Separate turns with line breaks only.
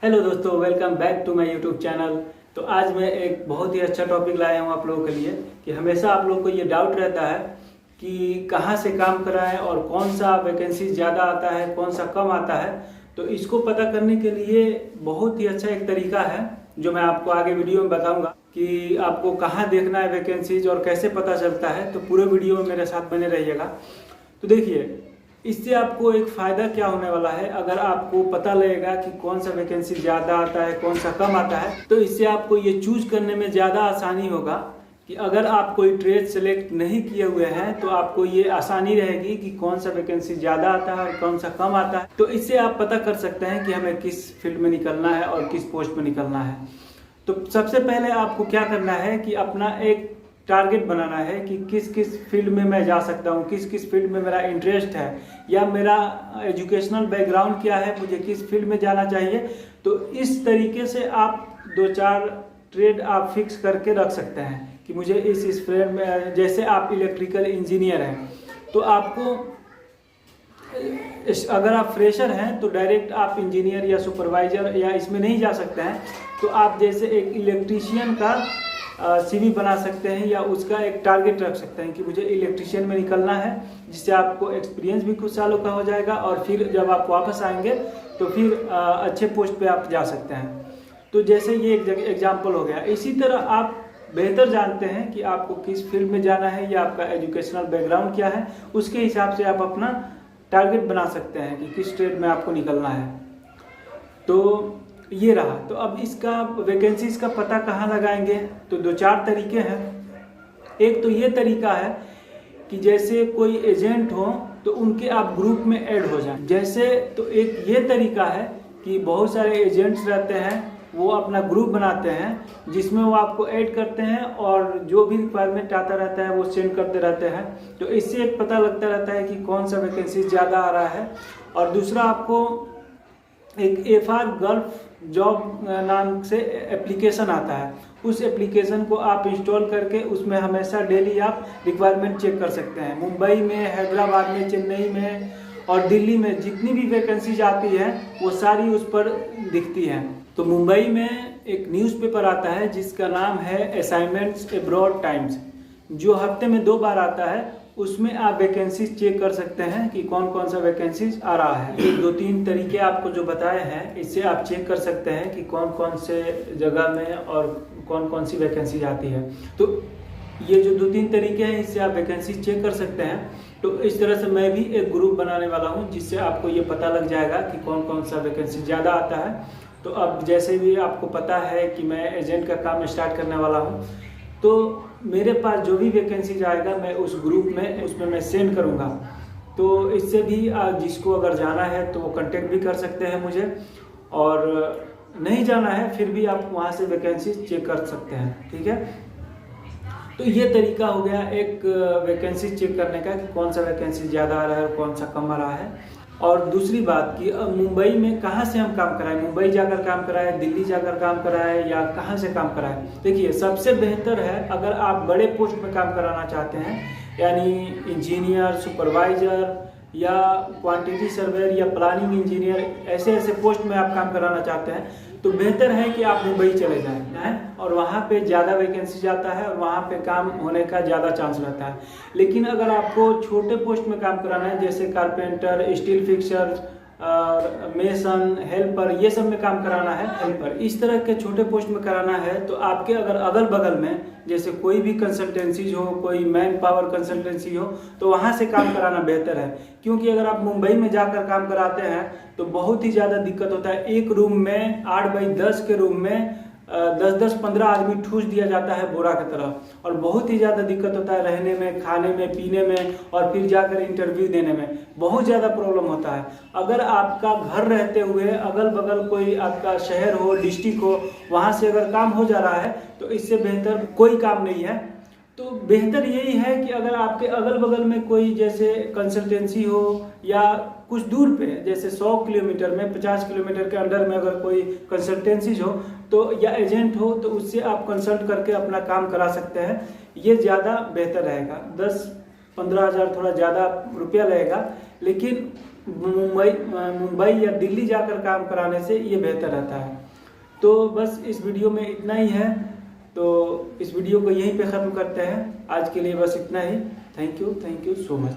Hello दोस्तों, welcome back to my YouTube channel. तो आज मैं एक बहुत ही अच्छा टॉपिक लाया हूँ आप लोगों के लिए कि हमेशा आप लोगों को ये डाउट रहता है कि कहाँ से काम कराएं और कौन सा वैकेंसी ज़्यादा आता है, कौन सा कम आता है। तो इसको पता करने के लिए बहुत ही अच्छा एक तरीका है जो मैं आपको आगे वीडियो में बताऊँगा कि आपको कहाँ देखना है वैकेंसीज और कैसे पता चलता है। तो पूरे वीडियो में मेरे साथ बने रहिएगा। तो देखिए, इससे आपको एक फ़ायदा क्या होने वाला है। अगर आपको पता लगेगा कि कौन सा वैकेंसी ज़्यादा आता है, कौन सा कम आता है, तो इससे आपको ये चूज करने में ज़्यादा आसानी होगा कि अगर आप कोई ट्रेड सेलेक्ट नहीं किए हुए हैं तो आपको ये आसानी रहेगी कि कौन सा वैकेंसी ज़्यादा आता है और कौन सा कम आता है। तो इससे आप पता कर सकते हैं कि हमें किस फील्ड में निकलना है और किस पोस्ट में निकलना है। तो सबसे पहले आपको क्या करना है कि अपना एक टारगेट बनाना है कि किस किस फील्ड में मैं जा सकता हूँ, किस किस फील्ड में मेरा इंटरेस्ट है या मेरा एजुकेशनल बैकग्राउंड क्या है, मुझे किस फील्ड में जाना चाहिए। तो इस तरीके से आप 2-4 ट्रेड आप फिक्स करके रख सकते हैं कि मुझे इस फील्ड में, जैसे आप इलेक्ट्रिकल इंजीनियर हैं तो आपको, अगर आप फ्रेशर हैं तो डायरेक्ट आप इंजीनियर या सुपरवाइजर या इसमें नहीं जा सकते हैं। तो आप जैसे एक इलेक्ट्रीशियन का सीवी बना सकते हैं या उसका एक टारगेट रख सकते हैं कि मुझे इलेक्ट्रिशियन में निकलना है, जिससे आपको एक्सपीरियंस भी कुछ सालों का हो जाएगा और फिर जब आप वापस आएंगे तो फिर अच्छे पोस्ट पे आप जा सकते हैं। तो जैसे ये एक एग्जाम्पल हो गया। इसी तरह आप बेहतर जानते हैं कि आपको किस फील्ड में जाना है या आपका एजुकेशनल बैकग्राउंड क्या है, उसके हिसाब से आप अपना टारगेट बना सकते हैं कि किस ट्रेड में आपको निकलना है। तो ये रहा। तो अब इसका वैकेंसीज का पता कहाँ लगाएंगे, तो 2-4 तरीके हैं। एक तो ये तरीका है कि जैसे कोई एजेंट हो तो उनके आप ग्रुप में ऐड हो जाएं। जैसे तो एक ये तरीका है कि बहुत सारे एजेंट्स रहते हैं, वो अपना ग्रुप बनाते हैं जिसमें वो आपको ऐड करते हैं और जो भी रिक्वायरमेंट आता रहता है वो सेंड करते रहते हैं। तो इससे एक पता लगता रहता है कि कौन सा वैकेंसी ज़्यादा आ रहा है। और दूसरा, आपको एक FR गल्फ जॉब नाम से एप्लीकेशन आता है, उस एप्लीकेशन को आप इंस्टॉल करके उसमें हमेशा डेली आप रिक्वायरमेंट चेक कर सकते हैं। मुंबई में, हैदराबाद में, चेन्नई में और दिल्ली में जितनी भी वैकेंसीज आती है वो सारी उस पर दिखती हैं। तो मुंबई में एक न्यूज़पेपर आता है जिसका नाम है असाइनमेंट्स अब्रॉड टाइम्स, जो हफ्ते में 2 बार आता है। उसमें आप वैकेंसीज चेक कर सकते हैं कि कौन कौन सा वैकेंसीज आ रहा है। ये 2-3 तरीके आपको जो बताए हैं, इससे आप चेक कर सकते हैं कि कौन कौन से जगह में और कौन कौन सी वैकेंसीज आती है। तो ये जो 2-3 तरीके हैं, इससे आप वैकेंसी चेक कर सकते हैं। तो इस तरह से मैं भी एक ग्रुप बनाने वाला हूँ जिससे आपको ये पता लग जाएगा कि कौन कौन सा वैकेंसी ज़्यादा आता है। तो अब जैसे भी आपको पता है कि मैं एजेंट का काम स्टार्ट करने वाला हूँ, तो मेरे पास जो भी वैकेंसी आएगा मैं उस ग्रुप में उसमें मैं सेंड करूँगा। तो इससे भी जिसको अगर जाना है तो वो कांटेक्ट भी कर सकते हैं मुझे, और नहीं जाना है फिर भी आप वहाँ से वैकेंसी चेक कर सकते हैं। ठीक है, तो ये तरीका हो गया एक वैकेंसी चेक करने का कि कौन सा वैकेंसी ज़्यादा आ रहा है और कौन सा कम आ रहा है। और दूसरी बात कि मुंबई में कहाँ से हम काम कराएं, मुंबई जाकर काम कराएं, दिल्ली जाकर काम कराएं या कहाँ से काम कराएं। देखिए, सबसे बेहतर है अगर आप बड़े पोस्ट में काम कराना चाहते हैं, यानी इंजीनियर, सुपरवाइजर या क्वांटिटी सर्वेयर या प्लानिंग इंजीनियर, ऐसे पोस्ट में आप काम कराना चाहते हैं, तो बेहतर है कि आप मुंबई चले जाएं और वहाँ पे ज़्यादा वैकेंसी जाता है और वहाँ पे काम होने का ज़्यादा चांस रहता है। लेकिन अगर आपको छोटे पोस्ट में काम कराना है, जैसे carpenter, steel fixer, mason, helper, ये सब में काम कराना है, हेल्पर, इस तरह के छोटे पोस्ट में कराना है, तो आपके अगर अगल बगल में जैसे कोई भी कंसल्टेंसी हो, कोई मैन पावर कंसल्टेंसी हो, तो वहाँ से काम कराना बेहतर है। क्योंकि अगर आप मुंबई में जाकर काम कराते हैं तो बहुत ही ज़्यादा दिक्कत होता है। एक रूम में 8x10 के रूम में 10-15 आदमी ठूस दिया जाता है बोरा की तरह, और बहुत ही ज़्यादा दिक्कत होता है रहने में, खाने में, पीने में और फिर जाकर इंटरव्यू देने में बहुत ज़्यादा प्रॉब्लम होता है। अगर आपका घर रहते हुए अगल बगल कोई आपका शहर हो, डिस्ट्रिक्ट हो, वहाँ से अगर काम हो जा रहा है तो इससे बेहतर कोई काम नहीं है। तो बेहतर यही है कि अगर आपके अगल बगल में कोई जैसे कंसल्टेंसी हो या कुछ दूर पे, जैसे 100 किलोमीटर में, 50 किलोमीटर के अंडर में अगर कोई कंसल्टेंसीज हो तो या एजेंट हो, तो उससे आप कंसल्ट करके अपना काम करा सकते हैं। ये ज़्यादा बेहतर रहेगा। 10-15 हज़ार थोड़ा ज़्यादा रुपया लगेगा, लेकिन मुंबई या दिल्ली जाकर काम कराने से ये बेहतर रहता है। तो बस इस वीडियो में इतना ही है, तो इस वीडियो को यहीं पे ख़त्म करते हैं। आज के लिए बस इतना ही। Thank you so much.